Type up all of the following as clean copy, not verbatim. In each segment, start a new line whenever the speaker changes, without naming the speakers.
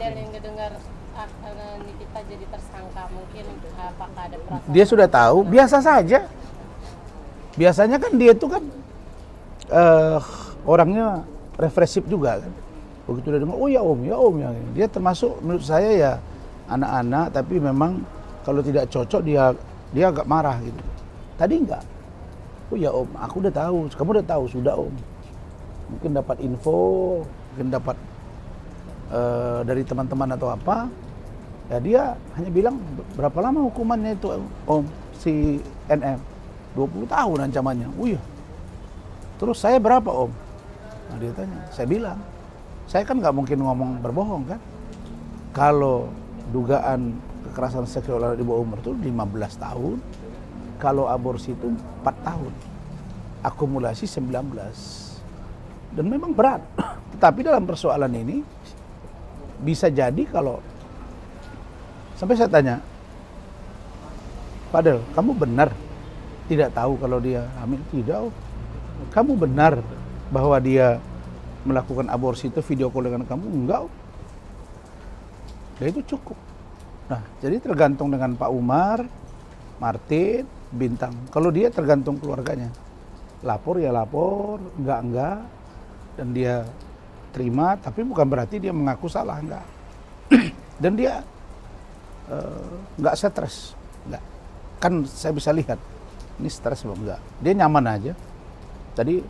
Del yang ngedengar Nikita jadi tersangka, mungkin apakah ada perasaan?
Dia sudah tahu, biasa saja. Biasanya kan dia itu kan orangnya refresif juga kan. Begitu dia dengar, oh ya om, ya om, ya. Dia termasuk menurut saya ya anak-anak, tapi memang kalau tidak cocok dia agak marah gitu. Tadi enggak. Oh ya om, aku udah tahu, kamu udah tahu sudah om. Mungkin dapat info, mungkin dapat dari teman-teman atau apa. Ya dia hanya bilang berapa lama hukumannya itu om si NM? 20 tahun ancamannya. Oh iya. Terus saya berapa om? Nah dia tanya, saya bilang, saya kan nggak mungkin ngomong berbohong kan. Kalau dugaan kekerasan seksual di bawah umur itu 15 tahun, kalau aborsi itu 4 tahun, akumulasi 19. Dan memang berat. Tetapi dalam persoalan ini, bisa jadi kalau, sampai saya tanya, Padel, kamu benar tidak tahu kalau dia hamil? Tidak. Kamu benar bahwa dia melakukan aborsi itu video call dengan kamu? Enggak. Ya itu cukup. Nah, jadi tergantung dengan Pak Umar, Martin, Bintang. Kalau dia tergantung keluarganya. Lapor ya lapor, enggak. Dan dia terima, tapi bukan berarti dia mengaku salah, enggak. Dan dia enggak stres, enggak. Kan saya bisa lihat, ini stres apa enggak. Dia nyaman aja. Tadi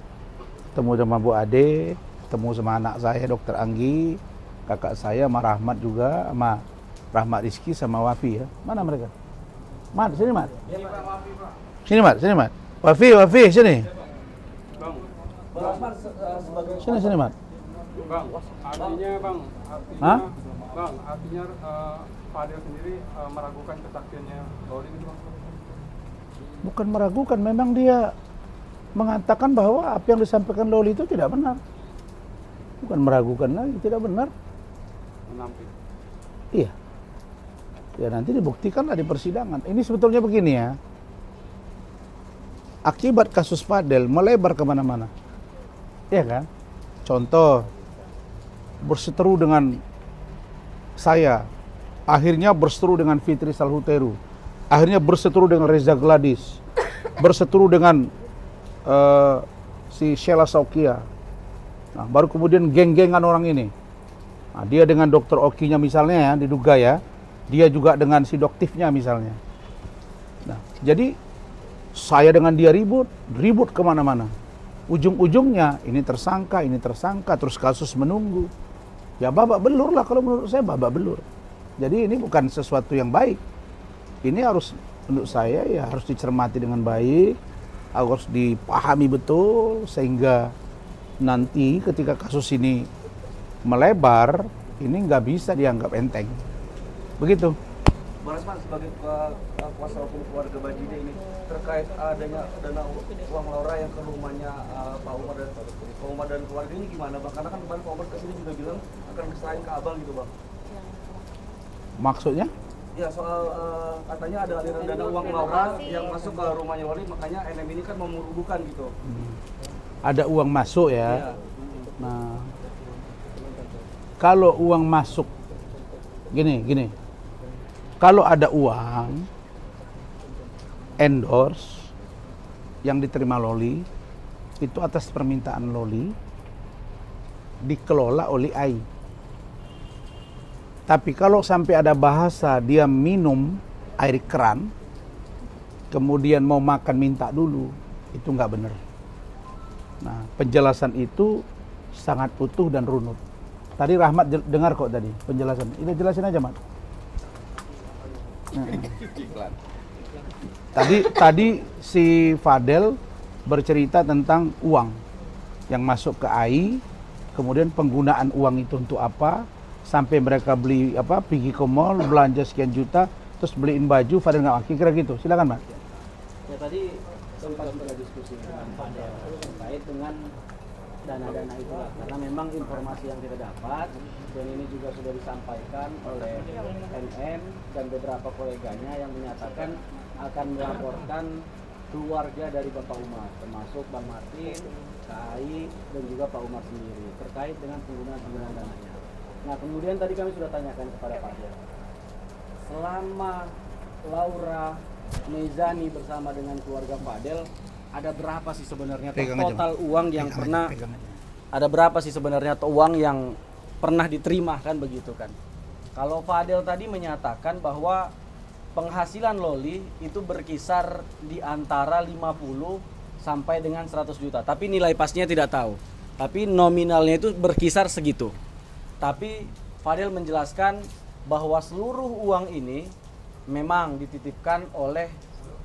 ketemu sama Bu Ade, ketemu sama anak saya Dokter Anggi, kakak saya sama Rahmat juga, sama Rahmat Rizky sama Wafi ya. Mana mereka? Mat, sini Mat. Sini Mat, sini Mat. Wafi, sini. Sini Mat.
Bang, artinya Bang,
Hah?
Bang, artinya Fadel sendiri meragukan kesaksiannya Loli itu Bang?
Bukan meragukan, memang dia mengatakan bahwa apa yang disampaikan Loli itu tidak benar. Bukan meragukan lagi, tidak benar.
Menampik.
Iya. Ya nanti dibuktikanlah di persidangan. Ini sebetulnya begini ya. Akibat kasus Fadel melebar kemana-mana. Iya kan? Contoh, berseteru dengan saya, akhirnya berseteru dengan Fitri Salhuteru, akhirnya berseteru dengan Reza Gladys, berseteru dengan si Sheila Saukia. Nah, baru kemudian geng-gengan orang ini. Nah, dia dengan Dokter Okinya misalnya ya, diduga ya. Dia juga dengan si Doktifnya misalnya. Nah, jadi saya dengan dia ribut kemana-mana. Ujung-ujungnya ini tersangka, terus kasus menunggu. Ya babak belur lah, kalau menurut saya babak belur. Jadi ini bukan sesuatu yang baik. Ini harus, menurut saya ya harus dicermati dengan baik, harus dipahami betul, sehingga nanti ketika kasus ini melebar, ini nggak bisa dianggap enteng. Begitu.
Bang Rasman, sebagai kuasa hukum keluarga Bajide ini, terkait adanya dana uang Laura yang ke rumahnya Pak Umar dan keluarga ini gimana Bang? Karena kan kemarin Pak Umar kesini juga bilang akan keserahin ke Abang gitu Bang.
Maksudnya?
Ya soal katanya ada aliran dana uang Laura yang masuk ke rumahnya Loli, makanya NM ini kan memurubukan gitu.
Ada uang masuk ya.
Iya.
Nah, kalau uang masuk, gini. Kalau ada uang endorse yang diterima Loli, itu atas permintaan Loli, dikelola oleh AI. Tapi kalau sampai ada bahasa dia minum air keran, kemudian mau makan minta dulu, itu nggak benar. Nah, penjelasan itu sangat utuh dan runut. Tadi Rahmat dengar kok tadi penjelasan. Ini jelasin aja, Mat. Tadi si Fadel bercerita tentang uang yang masuk ke AI, kemudian penggunaan uang itu untuk apa, sampai mereka beli pergi ke mall belanja sekian juta, terus beliin baju, Fadel nggak pakai, kira gitu. Silakan, Mat.
Ya tadi sempat kita diskusi dengan Fadel terkait dengan dana-dana itu, karena memang informasi yang kita dapat dan ini juga sudah disampaikan oleh NM dan beberapa koleganya yang menyatakan akan melaporkan keluarga dari Bapak Umar, termasuk Bang Martin, KAI dan juga Pak Umar sendiri terkait dengan penggunaan dananya. Nah kemudian tadi kami sudah tanyakan kepada Fadel, selama Laura Mezani bersama dengan keluarga Fadel, ada berapa sih sebenarnya total uang yang pernah ada berapa sih sebenarnya uang yang pernah diterima kan begitu kan? Kalau Fadel tadi menyatakan bahwa penghasilan Loli itu berkisar di antara 50 sampai dengan 100 juta. Tapi nilai pastinya tidak tahu. Tapi nominalnya itu berkisar segitu. Tapi Fadel menjelaskan bahwa seluruh uang ini memang dititipkan oleh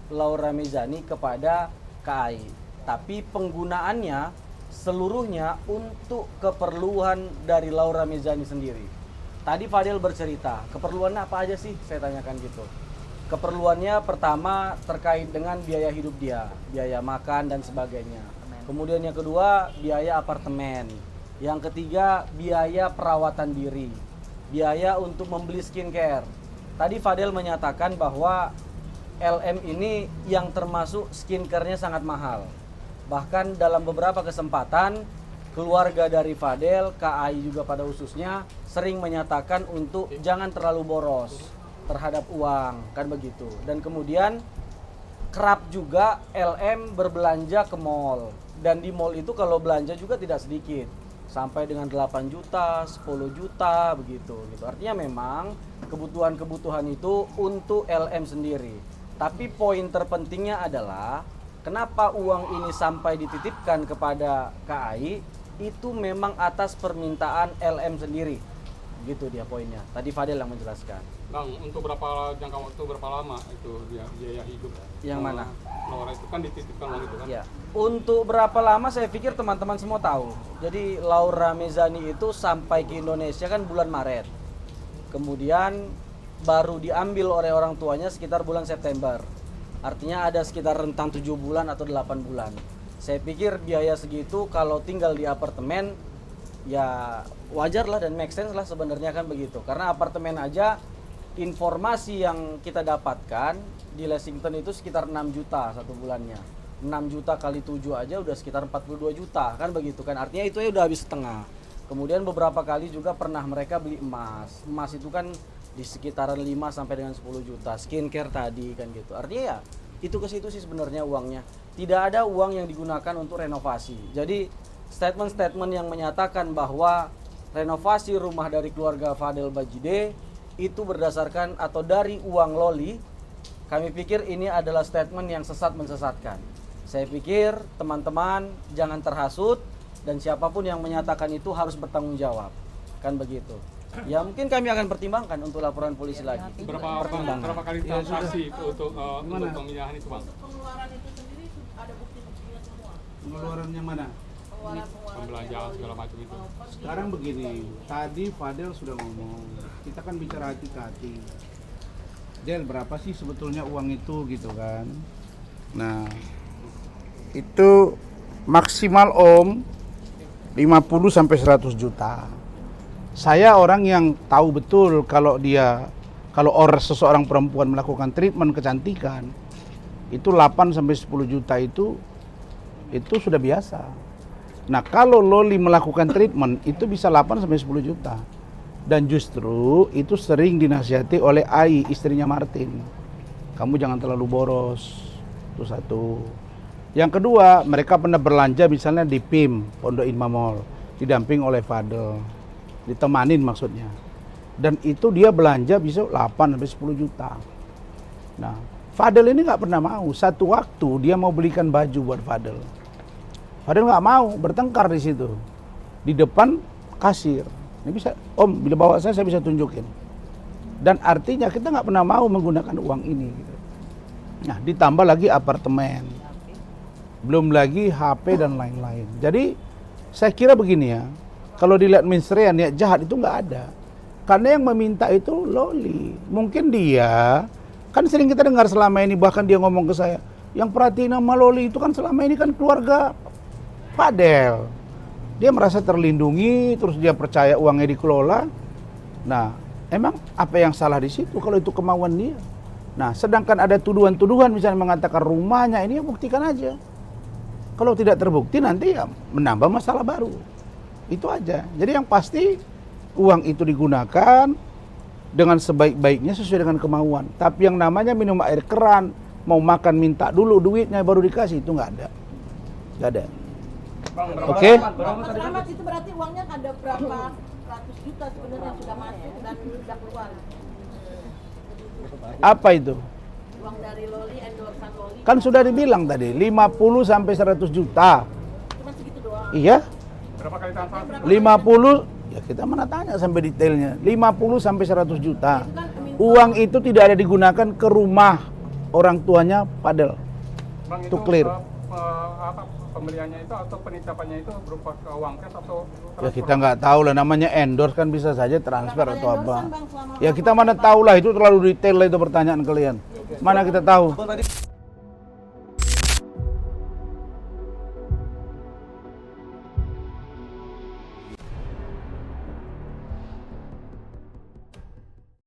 Laura Mezani kepada KAI. Tapi penggunaannya seluruhnya untuk keperluan dari Laura Mezani sendiri. Tadi Fadel bercerita, keperluannya apa aja sih? Saya tanyakan gitu. Keperluannya pertama terkait dengan biaya hidup dia, biaya makan dan sebagainya. Kemudian yang kedua, biaya apartemen. Yang ketiga, biaya perawatan diri. Biaya untuk membeli skincare. Tadi Fadel menyatakan bahwa LM ini yang termasuk skincare-nya sangat mahal. Bahkan dalam beberapa kesempatan keluarga dari Fadel, KAI juga pada khususnya sering menyatakan untuk jangan terlalu boros terhadap uang, kan begitu. Dan kemudian kerap juga LM berbelanja ke mall. Dan di mall itu kalau belanja juga tidak sedikit. Sampai dengan 8 juta, 10 juta begitu gitu. Artinya memang kebutuhan-kebutuhan itu untuk LM sendiri. Tapi poin terpentingnya adalah kenapa uang ini sampai dititipkan kepada KAI itu memang atas permintaan LM sendiri. Gitu dia poinnya. Tadi Fadel yang menjelaskan.
Bang, untuk berapa jangka waktu berapa lama itu biaya hidup?
Yang mana?
Laura itu kan dititipkan uang itu kan?
Ya. Untuk berapa lama saya pikir teman-teman semua tahu. Jadi Laura Mezani itu sampai ke Indonesia kan bulan Maret. Kemudian baru diambil oleh orang tuanya sekitar bulan September. Artinya ada sekitar rentang 7 bulan atau 8 bulan. Saya pikir biaya segitu kalau tinggal di apartemen ya wajar lah dan make sense lah sebenarnya kan begitu. Karena apartemen aja informasi yang kita dapatkan di Lexington itu sekitar 6 juta satu bulannya. 6 juta kali 7 aja udah sekitar 42 juta kan begitu kan. Artinya itu ya udah habis setengah. Kemudian beberapa kali juga pernah mereka beli emas. Emas itu kan di sekitaran 5 sampai dengan 10 juta. Skincare tadi kan gitu. Artinya ya itu ke situ sih sebenarnya uangnya. Tidak ada uang yang digunakan untuk renovasi. Jadi statement-statement yang menyatakan bahwa renovasi rumah dari keluarga Fadel Bajide itu berdasarkan atau dari uang Loli, kami pikir ini adalah statement yang sesat mensesatkan. Saya pikir teman-teman jangan terhasut dan siapapun yang menyatakan itu harus bertanggung jawab. Kan begitu. Ya mungkin kami akan pertimbangkan untuk laporan polisi lagi.
Berapa kali transaksi untuk pemindahan itu, Bang?
Pengeluaran itu sendiri ada bukti-buktinya semua.
Pengeluarannya mana?
Pembelanjaan segala macam itu.
Sekarang begini, tadi Fadel sudah ngomong, kita kan bicara hati-hati. Del, berapa sih sebetulnya uang itu gitu kan? Nah, itu maksimal Om 50 sampai 100 juta. Saya orang yang tahu betul kalau seseorang perempuan melakukan treatment kecantikan itu 8 sampai 10 juta itu sudah biasa. Nah, kalau Loli melakukan treatment itu bisa 8 sampai 10 juta. Dan justru itu sering dinasihati oleh Ai, istrinya Martin. Kamu jangan terlalu boros. Itu satu. Yang kedua, mereka pernah belanja misalnya di PIM, Pondok Indah Mall, didamping oleh Fadel. Ditemanin maksudnya. Dan itu dia belanja bisa 8 sampai 10 juta. Nah, Fadel ini nggak pernah mau. Satu waktu dia mau belikan baju buat Fadel. Fadel nggak mau, bertengkar di situ. Di depan kasir. Ini bisa, Om, bila bawa saya bisa tunjukin. Dan artinya kita nggak pernah mau menggunakan uang ini. Gitu. Nah, ditambah lagi apartemen. Belum lagi HP dan lain-lain. Jadi, saya kira begini ya. Kalau dilihat mensrean, niat jahat itu nggak ada. Karena yang meminta itu Loli. Mungkin dia, kan sering kita dengar selama ini, bahkan dia ngomong ke saya, yang perhatiin sama Loli itu kan selama ini kan keluarga Fadel. Dia merasa terlindungi, terus dia percaya uangnya dikelola. Nah, emang apa yang salah di situ kalau itu kemauan dia? Nah, sedangkan ada tuduhan-tuduhan misalnya mengatakan rumahnya ini, ya buktikan aja. Kalau tidak terbukti nanti ya menambah masalah baru. Itu aja. Jadi yang pasti uang itu digunakan dengan sebaik-baiknya sesuai dengan kemauan. Tapi yang namanya minum air keran, mau makan minta dulu duitnya baru dikasih, itu nggak ada. Nggak ada.
Bang,
Oke.
Mas Rahmat, itu berarti uangnya ada berapa ratus juta sebenarnya sudah masuk dan sudah keluar.
Apa itu?
Uang dari Loli, endorsan Loli.
Kan sudah dibilang tadi, 50 sampai 100 juta.
Cuma segitu doang.
Iya,
berapa kali transaksi?
50, ya kita mana tanya sampai detailnya. 50 sampai 100 juta. Uang itu tidak ada digunakan ke rumah orang tuanya Padel.
Bang,
To clear.
Pembeliannya itu atau penitapannya itu berupa ke uang cash atau
Ya kita nggak tahu lah, namanya endorse kan bisa saja transfer
Berapa kali
atau apa.
endorsan, Bang, selama
Ya kita mana tahu lah, itu terlalu detail lah itu pertanyaan kalian. Mana kita tahu.
Bang, tadi